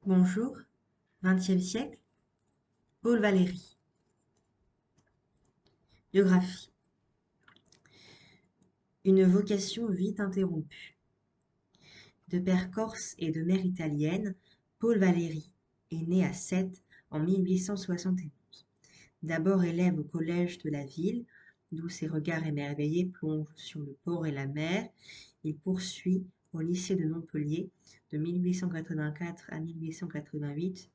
Bonjour, 20e siècle, Paul Valéry. Biographie. Une vocation vite interrompue. De père corse et de mère italienne, Paul Valéry est né à Sète en 1871. D'abord élève au collège de la ville, d'où ses regards émerveillés plongent sur le port et la mer, il poursuit au lycée de Montpellier de 1884 à 1888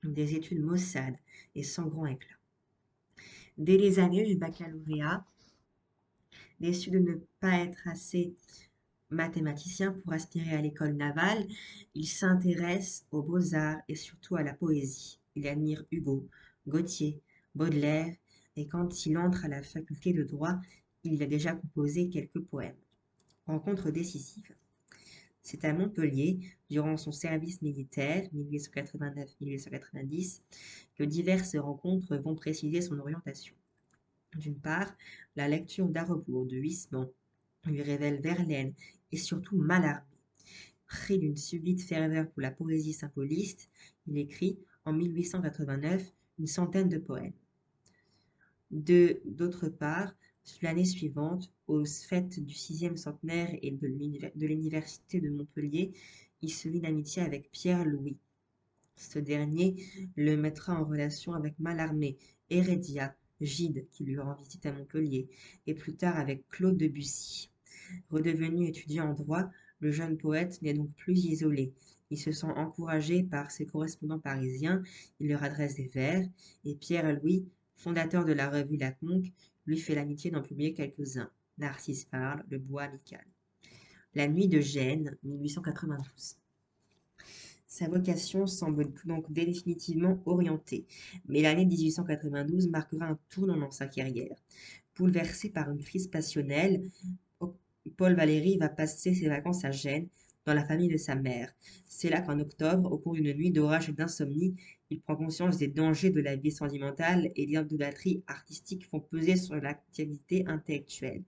des études maussades et sans grand éclat. Dès les années du baccalauréat, déçu de ne pas être assez mathématicien pour aspirer à l'école navale, il s'intéresse aux beaux-arts et surtout à la poésie. Il admire Hugo, Gautier, Baudelaire, et quand il entre à la faculté de droit, il a déjà composé quelques poèmes. Rencontre décisive. C'est à Montpellier, durant son service militaire 1889-1890, que diverses rencontres vont préciser son orientation. D'une part, la lecture d'Arrebourg de Huysmans lui révèle Verlaine et surtout Mallarmé. Pris d'une subite ferveur pour la poésie symboliste, il écrit, en 1889, une centaine de poèmes. D'autre part, l'année suivante, aux fêtes du 6e centenaire et de l'université de Montpellier, il se lie d'amitié avec Pierre Louis. Ce dernier le mettra en relation avec Mallarmé, Hérédia, Gide, qui lui rend visite à Montpellier, et plus tard avec Claude Debussy. Redevenu étudiant en droit, le jeune poète n'est donc plus isolé. Il se sent encouragé par ses correspondants parisiens, il leur adresse des vers, et Pierre-Louis, fondateur de la revue La Conque, lui fait l'amitié d'en publier quelques-uns. Narcisse parle, Le bois amical. La nuit de Gênes, 1892. Sa vocation semble donc définitivement orientée, mais l'année 1892 marquera un tournant dans sa carrière. Bouleversé par une crise passionnelle, Paul Valéry va passer ses vacances à Gênes, dans la famille de sa mère. C'est là qu'en octobre, au cours d'une nuit d'orage et d'insomnie, il prend conscience des dangers de la vie sentimentale et l'idolâtrie artistique font peser sur l'activité intellectuelle.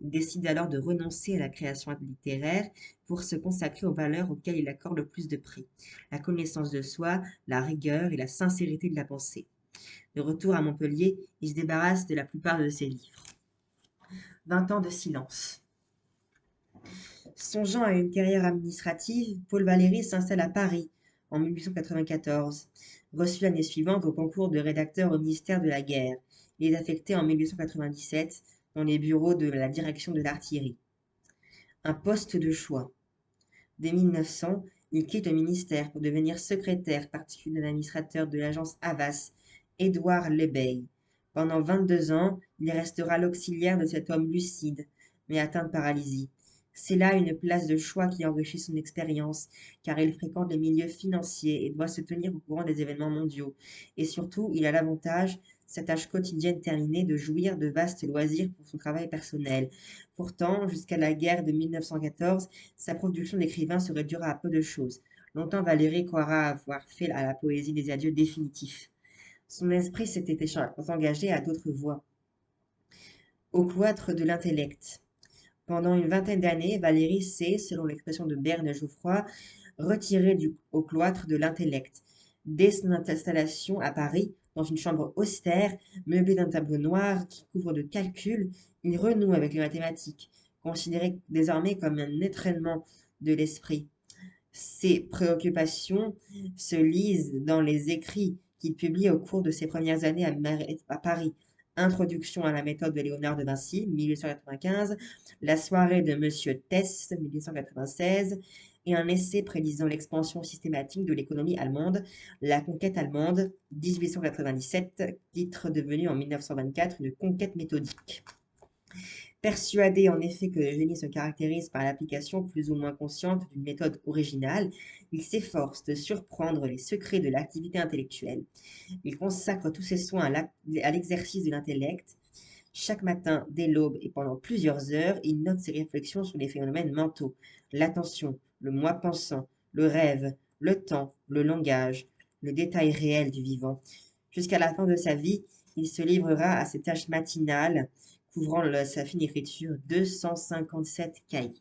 Il décide alors de renoncer à la création littéraire pour se consacrer aux valeurs auxquelles il accorde le plus de prix, la connaissance de soi, la rigueur et la sincérité de la pensée. De retour à Montpellier, il se débarrasse de la plupart de ses livres. 20 ans de silence. Songeant à une carrière administrative, Paul Valéry s'installe à Paris en 1894. Reçu l'année suivante au concours de rédacteur au ministère de la Guerre, il est affecté en 1897 dans les bureaux de la direction de l'artillerie. Un poste de choix. Dès 1900, il quitte le ministère pour devenir secrétaire particulier de l'administrateur de l'agence Havas, Édouard Lebeil. Pendant 22 ans, il restera l'auxiliaire de cet homme lucide, mais atteint de paralysie. C'est là une place de choix qui enrichit son expérience, car il fréquente les milieux financiers et doit se tenir au courant des événements mondiaux. Et surtout, il a l'avantage, sa tâche quotidienne terminée, de jouir de vastes loisirs pour son travail personnel. Pourtant, jusqu'à la guerre de 1914, sa production d'écrivain se réduira à peu de choses. Longtemps Valéry croira avoir fait à la poésie des adieux définitifs. Son esprit s'était engagé à d'autres voies. Au cloître de l'intellect. Pendant une vingtaine d'années, Valéry s'est, selon l'expression de Berne Geoffroy, retiré au cloître de l'intellect. Dès son installation à Paris, dans une chambre austère, meublée d'un tableau noir qui couvre de calculs, il renoue avec les mathématiques, considéré désormais comme un entraînement de l'esprit. Ses préoccupations se lisent dans les écrits qu'il publie au cours de ses premières années à Paris. Introduction à la méthode de Léonard de Vinci, 1895, La soirée de Monsieur Tess, 1896, et un essai prédisant l'expansion systématique de l'économie allemande, La conquête allemande, 1897, titre devenu en 1924 une conquête méthodique. Persuadé en effet que le génie se caractérise par l'application plus ou moins consciente d'une méthode originale, il s'efforce de surprendre les secrets de l'activité intellectuelle. Il consacre tous ses soins à l'exercice de l'intellect. Chaque matin, dès l'aube et pendant plusieurs heures, il note ses réflexions sur les phénomènes mentaux, l'attention, le moi pensant, le rêve, le temps, le langage, le détail réel du vivant. Jusqu'à la fin de sa vie, il se livrera à ses tâches matinales couvrant sa fine écriture 257 cahiers.